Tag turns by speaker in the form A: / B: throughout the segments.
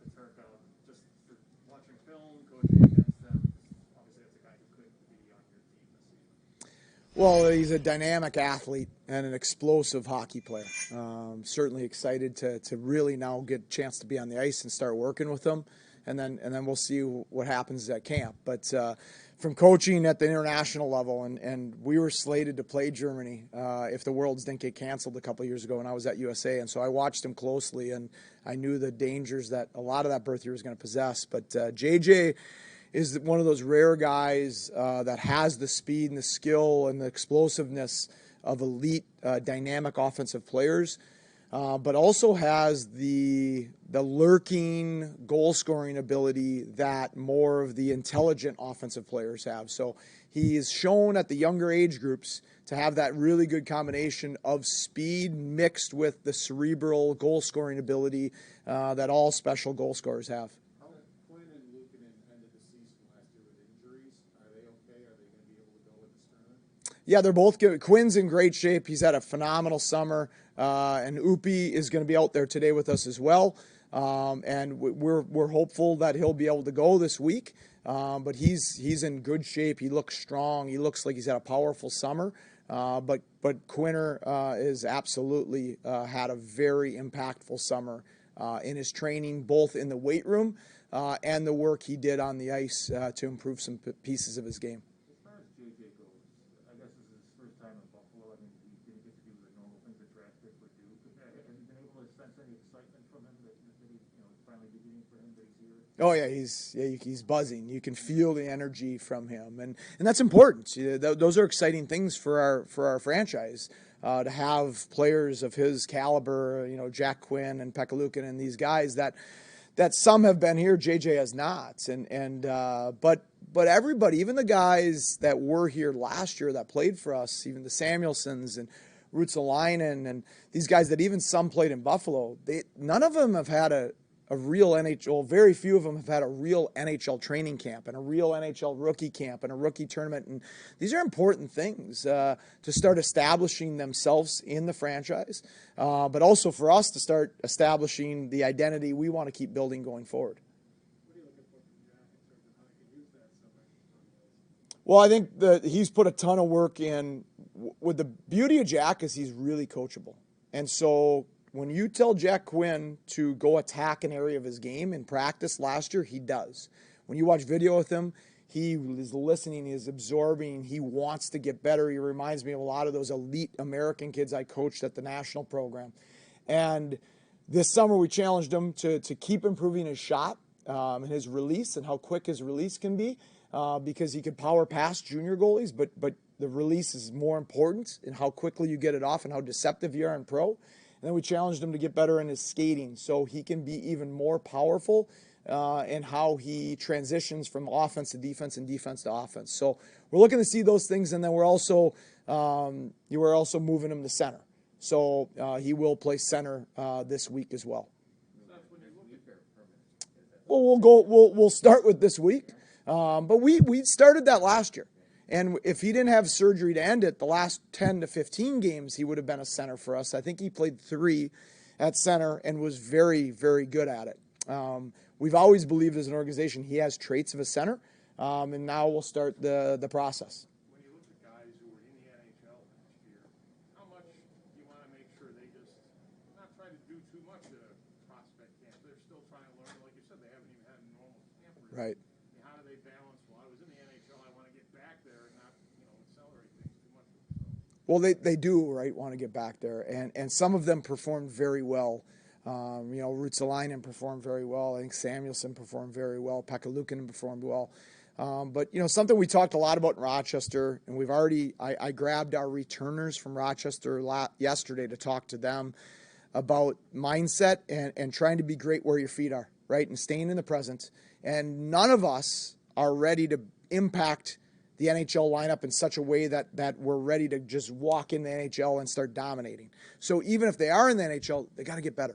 A: Appert, just for watching film, coaching against them. Obviously, that's a guy who could be on your team this season.
B: Well, he's a dynamic athlete and an explosive hockey player. Certainly excited to really now get a chance to be on the ice and start working with him, and then we'll see what happens at camp. But from coaching at the international level, and we were slated to play Germany if the Worlds didn't get canceled a couple of years ago when I was at USA, and so I watched him closely, and I knew the dangers that a lot of that birth year was going to possess. But JJ is one of those rare guys that has the speed and the skill and the explosiveness of elite, dynamic offensive players, but also has the lurking goal-scoring ability that more of the intelligent offensive players have. So he is shown at the younger age groups to have that really good combination of speed mixed with the cerebral goal-scoring ability that all special goal scorers have. Yeah, they're both good. Quinn's in great shape. He's had a phenomenal summer, and Upi is going to be out there today with us as well. And we're hopeful that he'll be able to go this week. But he's in good shape. He looks strong. He looks like he's had a powerful summer. But Quinner is absolutely had a very impactful summer in his training, both in the weight room and the work he did on the ice to improve some pieces of his game. Oh yeah, he's buzzing. You can feel the energy from him, and that's important. Those are exciting things for our franchise to have players of his caliber. You know, Jack Quinn and Pekka Luukkonen and these guys that some have been here. JJ has not, but everybody, even the guys that were here last year that played for us, even the Samuelsons and Ruotsalainen and these guys that even some played in Buffalo. None of them have had a real NHL, very few of them have had a real NHL training camp and a real NHL rookie camp and a rookie tournament. And these are important things to start establishing themselves in the franchise, but also for us to start establishing the identity we want to keep building going forward. Well, I think that he's put a ton of work in. With the beauty of Jack is he's really coachable. And so when you tell Jack Quinn to go attack an area of his game in practice last year, he does. When you watch video with him, he is listening, he is absorbing, he wants to get better. He reminds me of a lot of those elite American kids I coached at the national program. And this summer we challenged him to keep improving his shot and his release and how quick his release can be because he could power past junior goalies, but the release is more important in how quickly you get it off and how deceptive you are in pro. And then we challenged him to get better in his skating so he can be even more powerful in how he transitions from offense to defense and defense to offense. So we're looking to see those things, and then we're also moving him to center. So he will play center this week as well. Well, we'll start with this week, but we started that last year. And if he didn't have surgery to end it, the last 10 to 15 games, he would have been a center for us. I think he played 3 at center and was very, very good at it. We've always believed as an organization he has traits of a center, and now we'll start the process.
A: When you look at guys who were in the NHL last year, how much do you want to make sure they just not try to do too much at a prospect camp? They're still trying to learn. Like you said, they haven't even had a normal camp.
B: Right.
A: How do they balance? Well, I was in the NHL. I want to get back there and not, accelerate things too much.
B: Well, they do, right, want to get back there. And some of them performed very well. Ruotsalainen performed very well. I think Samuelson performed very well. Pekka Luukkonen performed well. But something we talked a lot about in Rochester, and I grabbed our returners from Rochester yesterday to talk to them about mindset and trying to be great where your feet are, right, and staying in the present. And none of us are ready to impact the NHL lineup in such a way that we're ready to just walk in the NHL and start dominating. So even if they are in the NHL, they got to get better.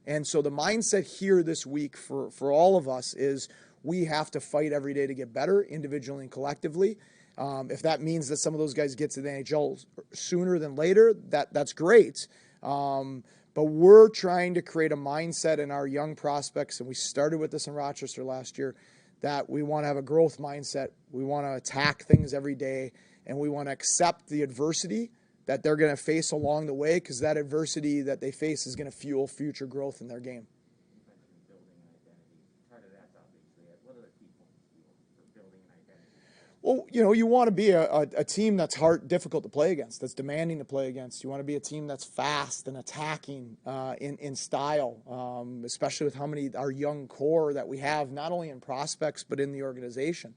B: And so the mindset here this week for all of us is we have to fight every day to get better individually and collectively. If that means that some of those guys get to the NHL sooner than later, that's great. But we're trying to create a mindset in our young prospects, and we started with this in Rochester last year, that we want to have a growth mindset. We want to attack things every day, and we want to accept the adversity that they're going to face along the way, because that adversity that they face is going to fuel future growth in their game.
C: You mentioned building an identity. Part of that's obviously it. What are the key points for building an identity?
B: Well, you want to be a team that's difficult to play against, that's demanding to play against. You want to be a team that's fast and attacking in style, especially with how many our young core that we have, not only in prospects but in the organization.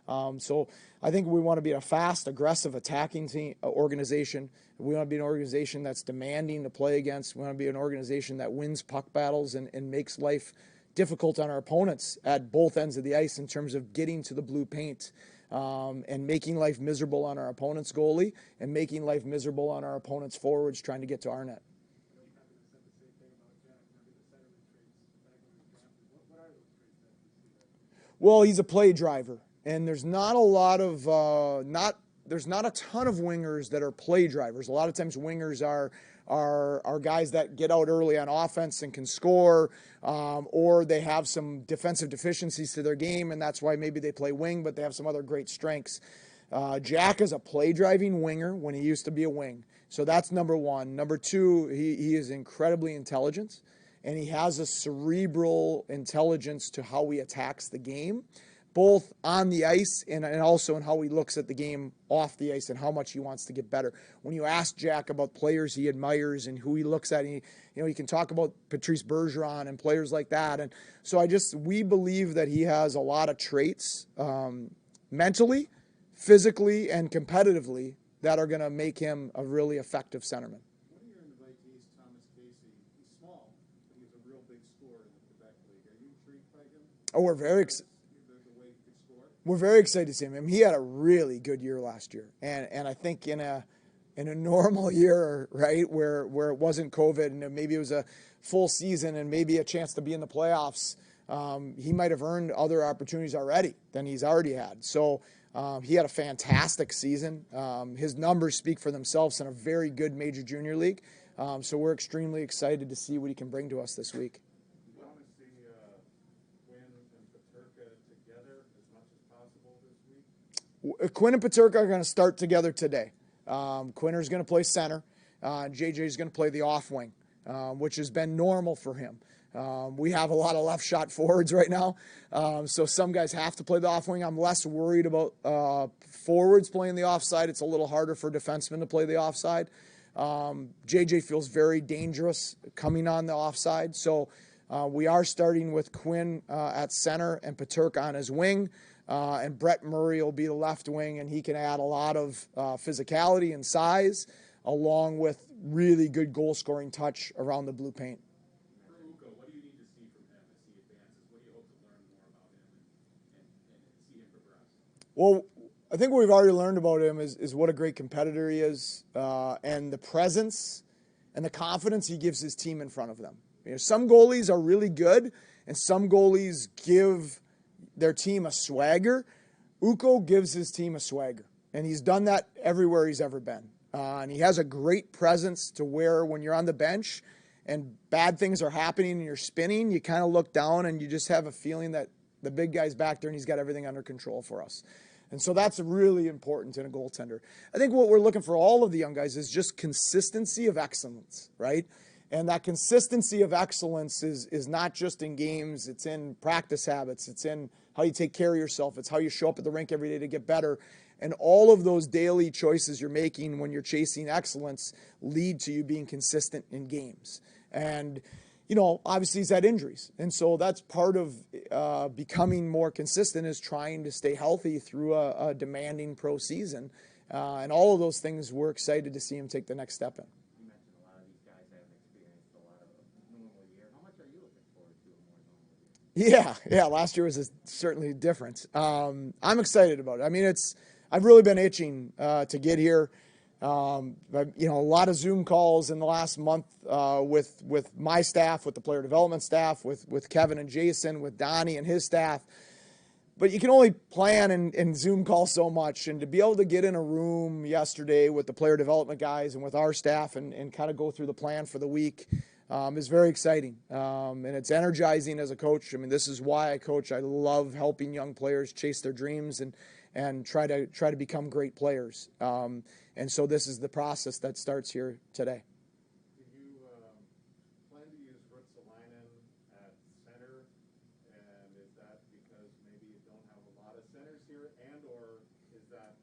B: So I think we want to be a fast, aggressive, attacking organization. We want to be an organization that's demanding to play against. We want to be an organization that wins puck battles and makes life difficult on our opponents at both ends of the ice in terms of getting to the blue paint. And making life miserable on our opponent's goalie and making life miserable on our opponent's forwards trying to get to our net. Well, he's a play driver, and there's not a lot of there's not a ton of wingers that are play drivers. A lot of times wingers are guys that get out early on offense and can score, or they have some defensive deficiencies to their game, and that's why maybe they play wing, but they have some other great strengths. Jack is a play-driving winger when he used to be a wing. So that's number one. Number two, he is incredibly intelligent, and he has a cerebral intelligence to how he attacks the game, both on the ice and also in how he looks at the game off the ice and how much he wants to get better. When you ask Jack about players he admires and who he looks at, he can talk about Patrice Bergeron and players like that. And so we believe that he has a lot of traits mentally, physically, and competitively that are going to make him a really effective centerman.
D: One of your invitees, Thomas Casey, he's small, but he's a real big scorer in the Quebec League. Are you intrigued by him?
B: Oh, we're very excited to see him. He had a really good year last year, and I think in a normal year, right, where it wasn't COVID and maybe it was a full season and maybe a chance to be in the playoffs, he might have earned other opportunities already than he's already had. So he had a fantastic season. His numbers speak for themselves in a very good major junior league. So we're extremely excited to see what he can bring to us this week. Quinn and Peterka are going to start together today. Quinner's going to play center. JJ's going to play the off wing, which has been normal for him. We have a lot of left shot forwards right now, so some guys have to play the off wing. I'm less worried about forwards playing the offside. It's a little harder for defensemen to play the offside. JJ feels very dangerous coming on the offside, so we are starting with Quinn at center and Peterka on his wing. And Brett Murray will be the left wing, and he can add a lot of physicality and size, along with really good goal-scoring touch around the blue paint.
D: For Ukko, what do you need to see from him as he advances? What do you hope to learn more about him and see him progress?
B: Well, I think what we've already learned about him is what a great competitor he is, and the presence and the confidence he gives his team in front of them. Some goalies are really good, and some goalies give their team a swagger. Ukko gives his team a swagger, and he's done that everywhere he's ever been. And he has a great presence to where when you're on the bench and bad things are happening and you're spinning, you kind of look down and you just have a feeling that the big guy's back there and he's got everything under control for us. And so that's really important in a goaltender. I think what we're looking for all of the young guys is just consistency of excellence, right? And that consistency of excellence is not just in games, it's in practice habits, it's in how you take care of yourself, it's how you show up at the rink every day to get better. And all of those daily choices you're making when you're chasing excellence lead to you being consistent in games. And, obviously he's had injuries. And so that's part of becoming more consistent is trying to stay healthy through a demanding pro season. And all of those things, we're excited to see him take the next step in. Yeah. Last year was certainly different. I'm excited about it. I mean, I've really been itching to get here. A lot of Zoom calls in the last month with my staff, with the player development staff, with Kevin and Jason, with Donnie and his staff. But you can only plan and Zoom call so much. And to be able to get in a room yesterday with the player development guys and with our staff and kind of go through the plan for the week, is very exciting, and it's energizing as a coach. I mean, this is why I coach. I love helping young players chase their dreams and try to become great players. And so this is the process that starts here today.
E: Do you plan to use Ruotsalainen at center, and is that because maybe you don't have a lot of centers here, and/or is that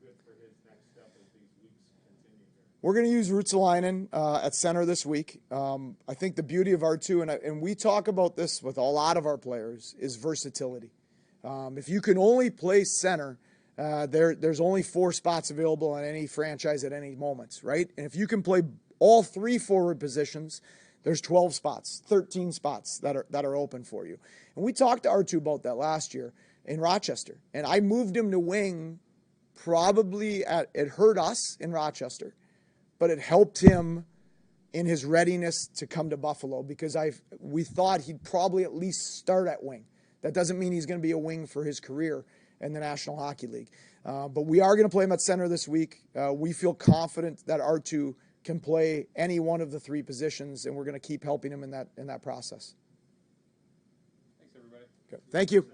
E: good for his next step as these weeks continue here?
B: We're going to use Ruotsalainen at center this week. I think the beauty of R2, and we talk about this with a lot of our players, is versatility. If you can only play center, there's only 4 spots available on any franchise at any moment, right? And if you can play all 3 forward positions, there's 12 spots, 13 spots that are open for you. And we talked to R2 about that last year in Rochester, and I moved him to wing. It hurt us in Rochester, but it helped him in his readiness to come to Buffalo because we thought he'd probably at least start at wing. That doesn't mean he's going to be a wing for his career in the National Hockey League. But we are going to play him at center this week. We feel confident that R2 can play any one of the 3 positions, and we're going to keep helping him in that process.
D: Thanks, everybody.
B: Okay. Thank you.